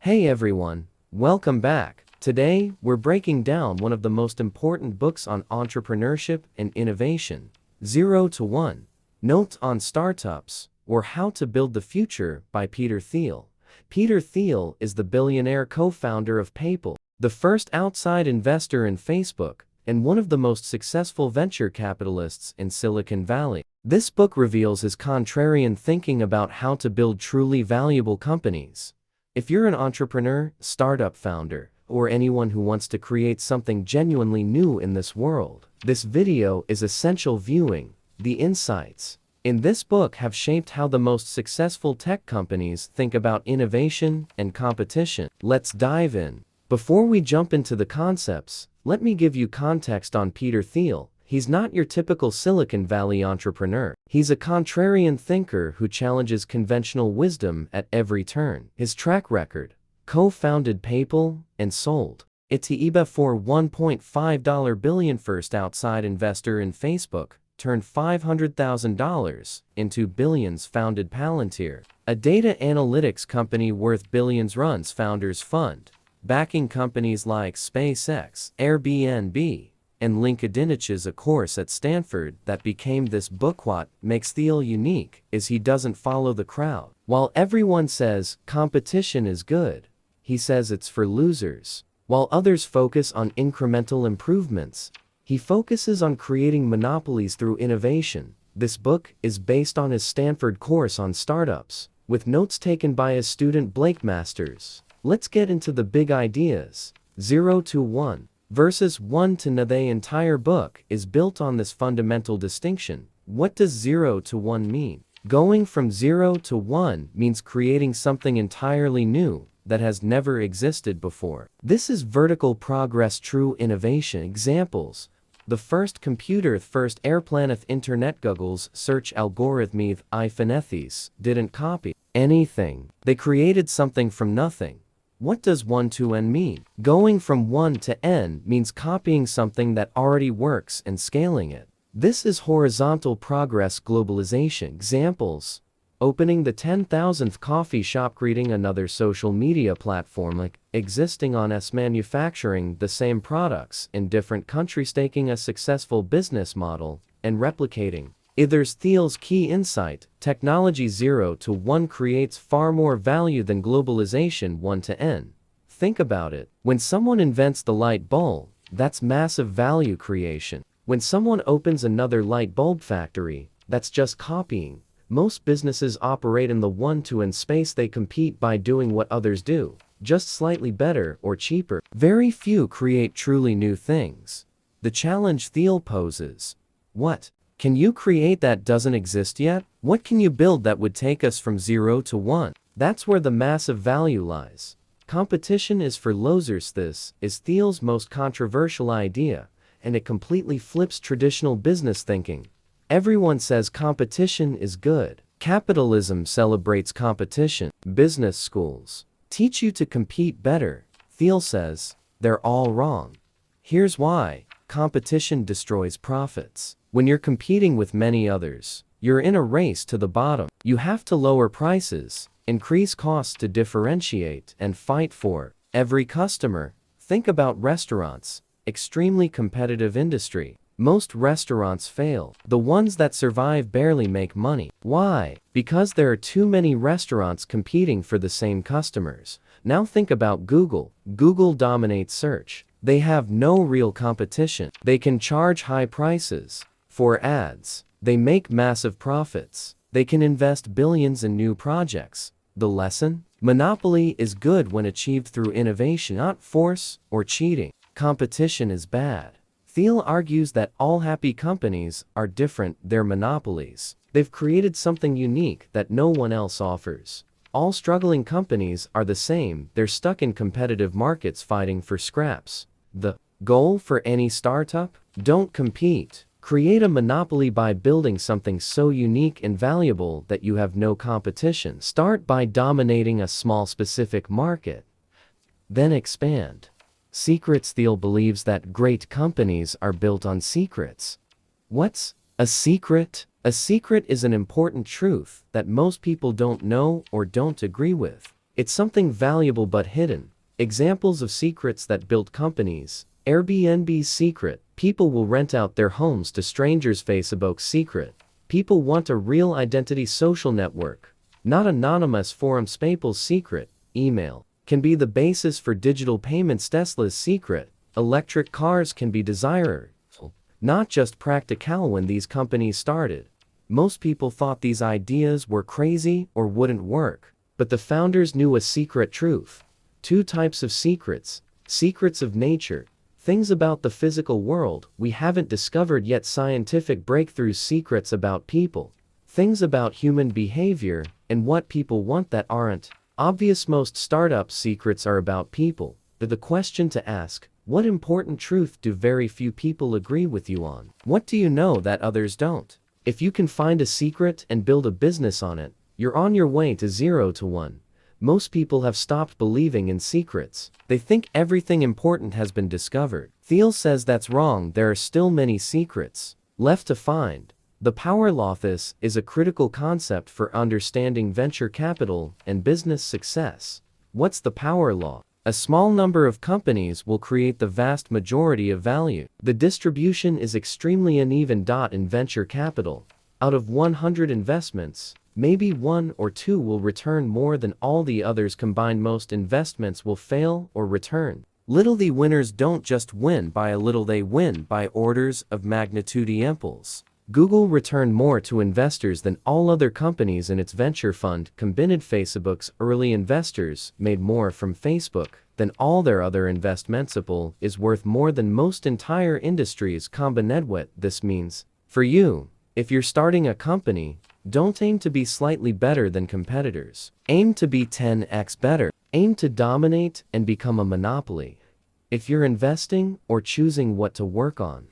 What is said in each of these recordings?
Hey everyone, welcome back. Today, we're breaking down one of the most important books on entrepreneurship and innovation, 0 to 1, Notes on Startups, or How to Build the Future by Peter Thiel. Peter Thiel is the billionaire co-founder of PayPal, the first outside investor in Facebook, and one of the most successful venture capitalists in Silicon Valley. This book reveals his contrarian thinking about how to build truly valuable companies. If you're an entrepreneur, startup founder, or anyone who wants to create something genuinely new in this world, this video is essential viewing. The insights in this book have shaped how the most successful tech companies think about innovation and competition. Let's dive in. Before we jump into the concepts, let me give you context on Peter Thiel. He's not your typical Silicon Valley entrepreneur. He's a contrarian thinker who challenges conventional wisdom at every turn. His track record: co-founded PayPal and sold it to eBay for $1.5 billion. First outside investor in Facebook, turned $500,000 into billions. Founded Palantir, a data analytics company worth billions. Runs Founders Fund, backing companies like SpaceX, Airbnb, and LinkedIn. Teaches a course at Stanford that became this book. What makes Thiel unique is he doesn't follow the crowd. While everyone says competition is good, he says it's for losers. While others focus on incremental improvements, he focuses on creating monopolies through innovation. This book is based on his Stanford course on startups, with notes taken by his student Blake Masters. Let's get into the big ideas. 0 to 1 versus 1 to 9. The entire book is built on this fundamental distinction. What does 0 to 1 mean? Going from 0 to 1 means creating something entirely new that has never existed before. This is vertical progress, true innovation. Examples: the first computer, first airplane, internet, Google's search algorithm, iPhone didn't copy anything. They created something from nothing. What does 1 to n mean? Going from 1 to n means copying something that already works and scaling it. This is horizontal progress, globalization. Examples: opening the 10,000th coffee shop, creating another social media platform, like existing on S, manufacturing the same products in different countries, taking a successful business model and replicating. There's Thiel's key insight: technology 0 to 1 creates far more value than globalization 1 to n. Think about it. When someone invents the light bulb, that's massive value creation. When someone opens another light bulb factory, that's just copying. Most businesses operate in the 1 to n space. They compete by doing what others do, just slightly better or cheaper. Very few create truly new things. The challenge Thiel poses: what can you create that doesn't exist yet? What can you build that would take us from 0 to 1? That's where the massive value lies. Competition is for losers. This is Thiel's most controversial idea, and it completely flips traditional business thinking. Everyone says competition is good. Capitalism celebrates competition. Business schools teach you to compete better. Thiel says they're all wrong. Here's why: competition destroys profits. When you're competing with many others, you're in a race to the bottom. You have to lower prices, increase costs to differentiate, and fight for every customer. Think about restaurants, extremely competitive industry. Most restaurants fail. The ones that survive barely make money. Why? Because there are too many restaurants competing for the same customers. Now think about Google. Google dominates search. They have no real competition. They can charge high prices for ads. They make massive profits. They can invest billions in new projects. The lesson? Monopoly is good when achieved through innovation, not force or cheating. Competition is bad. Thiel argues that all happy companies are different. They're monopolies. They've created something unique that no one else offers. All struggling companies are the same. They're stuck in competitive markets fighting for scraps. The goal for any startup? Don't compete. Create a monopoly by building something so unique and valuable that you have no competition. Start by dominating a small specific market, then expand. Secrets: Thiel believes that great companies are built on secrets. What's a secret? A secret is an important truth that most people don't know or don't agree with. It's something valuable but hidden. Examples of secrets that built companies. Airbnb's secret. People will rent out their homes to strangers. Facebook's secret. People want a real identity. Social network, not anonymous forums. PayPal's secret. Email can be the basis for digital payments. Tesla's secret. Electric cars can be desired, not just practical. When these companies started, most people thought these ideas were crazy or wouldn't work. But the founders knew a secret truth. Two types of secrets. Secrets of nature. Things about the physical world we haven't discovered yet. Scientific breakthroughs. Secrets about people. Things about human behavior and what people want that aren't obvious. Most startups' secrets are about people. But the question to ask, what important truth do very few people agree with you on? What do you know that others don't? If you can find a secret and build a business on it, you're on your way to 0 to 1. Most people have stopped believing in secrets. They think everything important has been discovered. Thiel says that's wrong. There are still many secrets left to find. The power law. This is a critical concept for understanding venture capital and business success. What's the power law? A small number of companies will create the vast majority of value. The distribution is extremely uneven. In venture capital, out of 100 investments, maybe 1 or 2 will return more than all the others combined. Most investments will fail or return little. The winners don't just win by a little, they win by orders of magnitude. Examples. Google returned more to investors than all other companies in its venture fund combined. Facebook's early investors made more from Facebook than all their other investments. Apple is worth more than most entire industries combined. What this means for you, if you're starting a company, don't aim to be slightly better than competitors. Aim to be 10x better. Aim to dominate and become a monopoly. If you're investing or choosing what to work on,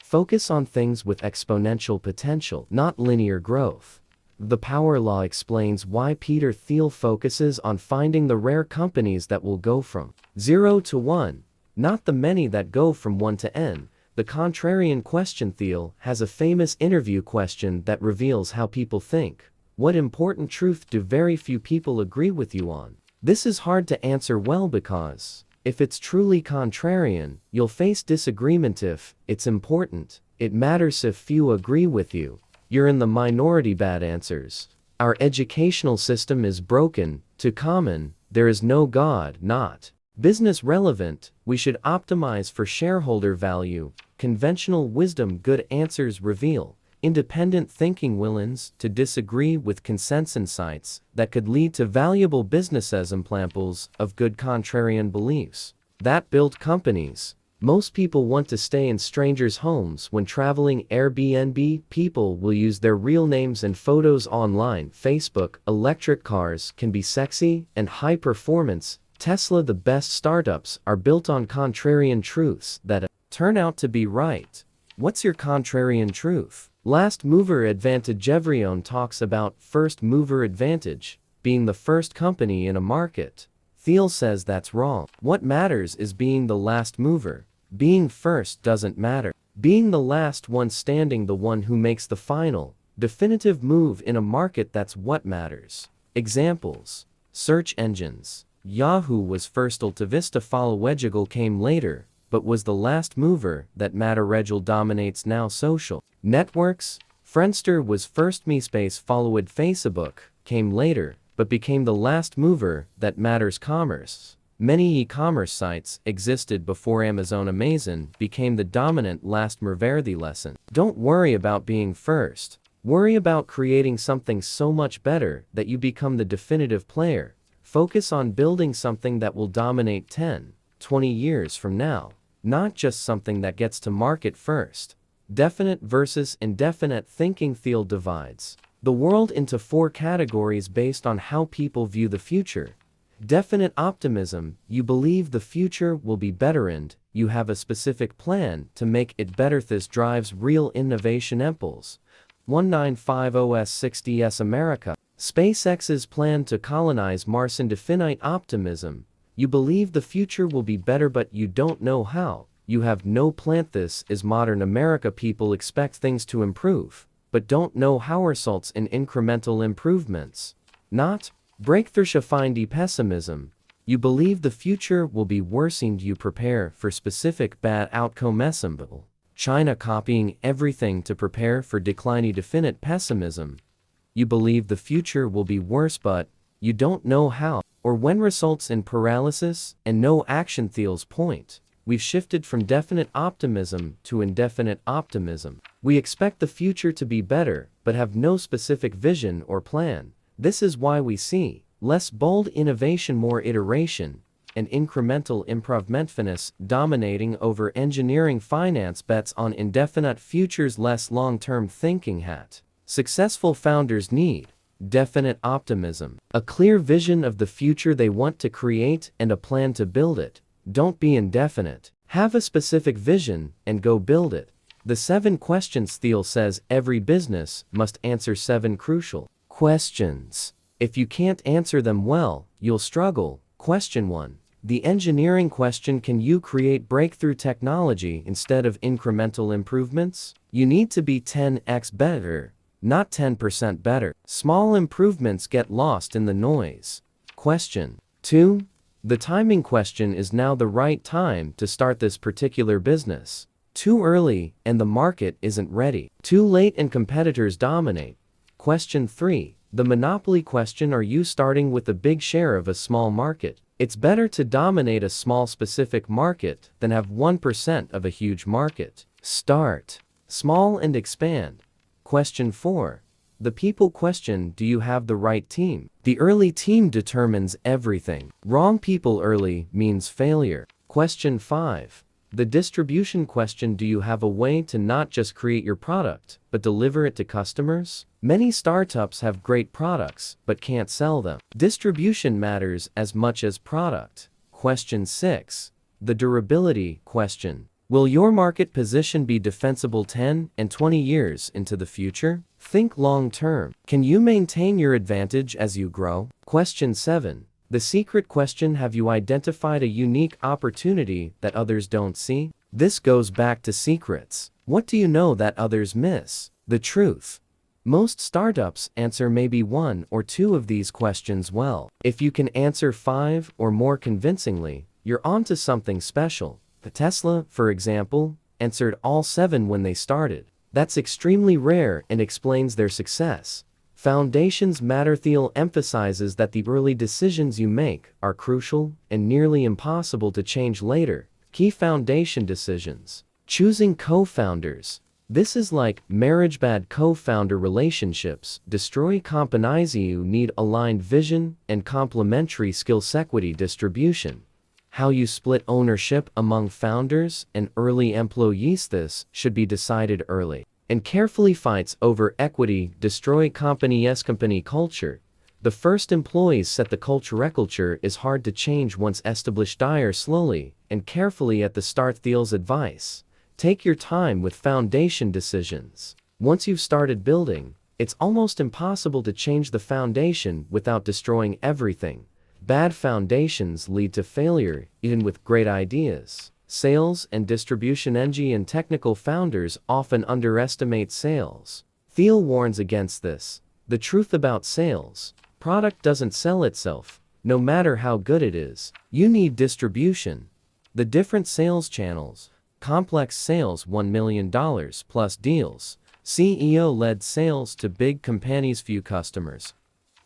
focus on things with exponential potential, not linear growth. The power law explains why Peter Thiel focuses on finding the rare companies that will go from 0 to 1, not the many that go from 1 to n. The contrarian question. Thiel has a famous interview question that reveals how people think. What important truth do very few people agree with you on? This is hard to answer well because if it's truly contrarian, you'll face disagreement. If it's important, it matters. If few agree with you, you're in the minority. Bad answers. Our educational system is broken. Too common. There is no God. Not business relevant. We should optimize for shareholder value. Conventional wisdom. Good answers reveal independent thinking. Willingness to disagree with consensus. Insights that could lead to valuable business. Examples of good contrarian beliefs that build companies. Most people want to stay in strangers' homes when traveling. Airbnb. People will use their real names and photos online. Facebook. Electric cars can be sexy and high performance. Tesla. The best startups are built on contrarian truths that turn out to be right. What's your contrarian truth? Last mover advantage. Everyone talks about first mover advantage, being the first company in a market. Thiel says that's wrong. What matters is being the last mover. Being first doesn't matter. Being the last one standing, the one who makes the final, definitive move in a market, that's what matters. Examples. Search engines. Yahoo was first. AltaVista followed. Google came later, but was the last mover that matter. Regil dominates now. Social networks. Friendster was first. MySpace followed. Facebook came later, but became the last mover that matters. Commerce. Many e-commerce sites existed before Amazon. Amazon became the dominant last mover. The lesson. Don't worry about being first. Worry about creating something so much better that you become the definitive player. Focus on building something that will dominate 10, 20 years from now, not just something that gets to market first. Definite versus indefinite thinking. Thiel divides the world into 4 categories based on how people view the future. Definite optimism. You believe the future will be better and you have a specific plan to make it better. This drives real innovation. Impulse. 1950s America. SpaceX's plan to colonize Mars. Indefinite optimism. You believe the future will be better but you don't know how. You have no plan. This is modern America. People expect things to improve, but don't know how. Results in incremental improvements, not Breakthrough find pessimism. You believe the future will be worse and you prepare for specific bad outcome. China copying everything to prepare for decline. Indefinite pessimism. You believe the future will be worse but you don't know how or when, results in paralysis and no action. Thiel's point. We've shifted from definite optimism to indefinite optimism. We expect the future to be better but have no specific vision or plan. This is why we see less bold innovation, more iteration, and incremental improvement dominating over engineering. Finance bets on indefinite futures, less long-term thinking. Successful founders need definite optimism, a clear vision of the future they want to create and a plan to build it. Don't be indefinite. Have a specific vision and go build it. The 7 questions. Thiel says every business must answer 7 crucial questions. If you can't answer them well, you'll struggle. Question 1. The engineering question: can you create breakthrough technology instead of incremental improvements? You need to be 10x better, not 10% better. Small improvements get lost in the noise. Question 2. The timing question: is now the right time to start this particular business? Too early and the market isn't ready. Too late and competitors dominate. Question 3. The monopoly question: are you starting with a big share of a small market? It's better to dominate a small specific market than have 1% of a huge market. Start small and expand. Question 4. The people question: do you have the right team? The early team determines everything. Wrong people early means failure. Question 5. The distribution question: do you have a way to not just create your product, but deliver it to customers? Many startups have great products, but can't sell them. Distribution matters as much as product. Question 6. The durability question: will your market position be defensible 10 and 20 years into the future? Think long term. Can you maintain your advantage as you grow? Question 7. The secret question: have you identified a unique opportunity that others don't see? This goes back to secrets. What do you know that others miss? The truth. Most startups answer maybe 1 or 2 of these questions well. If you can answer 5 or more convincingly, you're onto something special. Tesla, for example, answered all 7 when they started. That's extremely rare and explains their success. Foundations matter. Thiel emphasizes that the early decisions you make are crucial and nearly impossible to change later. Key foundation decisions. Choosing co-founders. This is like marriage. Bad co-founder relationships destroy companies. You need aligned vision and complementary skills. Equity distribution. How you split ownership among founders and early employees. This should be decided early and carefully. Fights over equity destroy company culture. The first employees set the culture. Culture is hard to change once established. Hire slowly and carefully at the start. Thiel's advice: take your time with foundation decisions. Once you've started building, it's almost impossible to change the foundation without destroying everything. Bad foundations lead to failure, even with great ideas. Sales and distribution. Engie and technical founders often underestimate sales. Thiel warns against this. The truth about sales: product doesn't sell itself, no matter how good it is. You need distribution. The different sales channels. Complex sales: $1 million plus deals. CEO-led sales to big companies, few customers.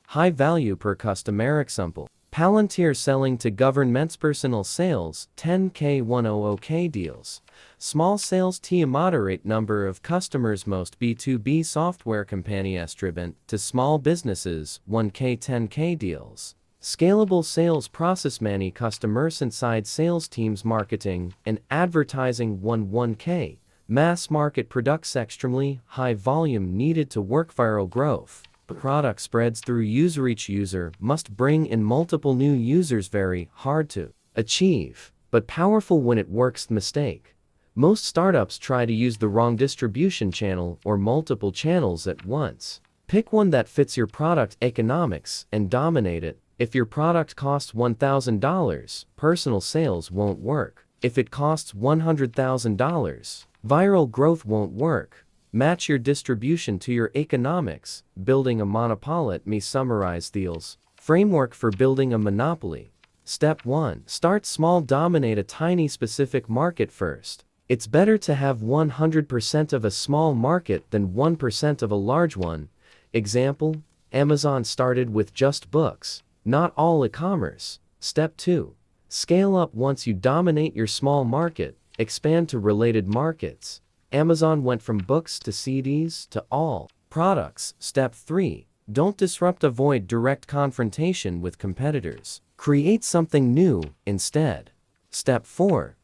High value per customer. Example: Palantir selling to governments. Personal sales: 10K 100K deals. Small sales team: moderate number of customers. Most B2B software companies driven to small businesses. 1K 10K deals. Scalable sales process: many customers inside sales teams. Marketing and advertising: 1K. Mass market products: extremely high volume needed to work. Viral growth: product spreads through user. Each user must bring in multiple new users. Very hard to achieve, but powerful when it works. Mistake: most startups try to use the wrong distribution channel or multiple channels at once. Pick one that fits your product economics and dominate it. If your product costs $1,000, personal sales won't work. If it costs $100,000, viral growth won't work. Match your distribution to your economics. Building a monopoly. Let me summarize Thiel's Framework for building a monopoly. Step 1. Start small, dominate a tiny specific market first. It's better to have 100% of a small market than 1% of a large one. Example, Amazon started with just books, not all e-commerce. Step 2. Scale up. Once you dominate your small market, expand to related markets. Amazon went from books to CDs to all products. Step 3. Don't disrupt. Avoid direct confrontation with competitors. Create something new instead. Step 4.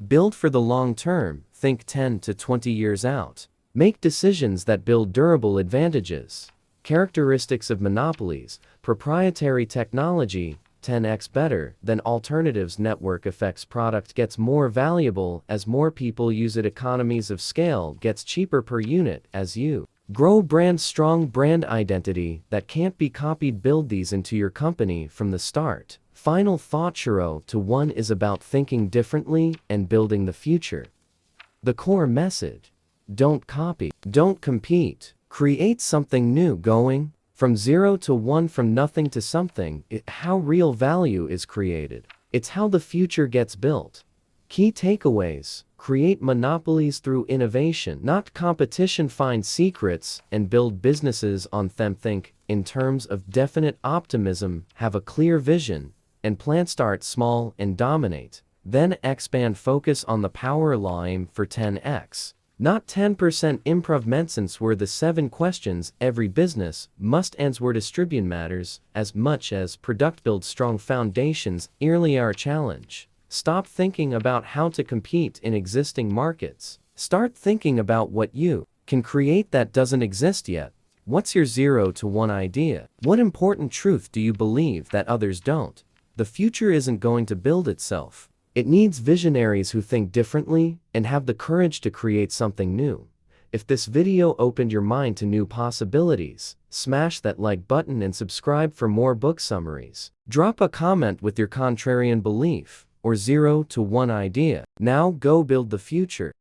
Build for the long term. Think 10 to 20 years out. Make decisions that build durable advantages. Characteristics of monopolies. Proprietary technology, 10x better than alternatives. Network effects. Product gets more valuable as more people use it. Economies of scale. Gets cheaper per unit as you grow. Brand. Strong brand identity that can't be copied. Build these into your company from the start. Final thought. 0-1 is about thinking differently and building the future. The core message: don't copy, don't compete, create something new. Going from 0 to 1, from nothing to something, how real value is created. It's how the future gets built. Key takeaways: create monopolies through innovation, not competition. Find secrets and build businesses on them. Think in terms of definite optimism, have a clear vision, and plan. Start small and dominate, then expand. Focus on the power line for 10x, not 10%. Improvements were the 7 questions every business must answer. Distribution matters as much as product. Build strong foundations early. Our challenge: stop thinking about how to compete in existing markets. Start thinking about what you can create that doesn't exist yet. What's your 0-1 idea? What important truth do you believe that others don't? The future isn't going to build itself. It needs visionaries who think differently and have the courage to create something new. If this video opened your mind to new possibilities, smash that like button and subscribe for more book summaries. Drop a comment with your contrarian belief or 0-1 idea. Now go build the future.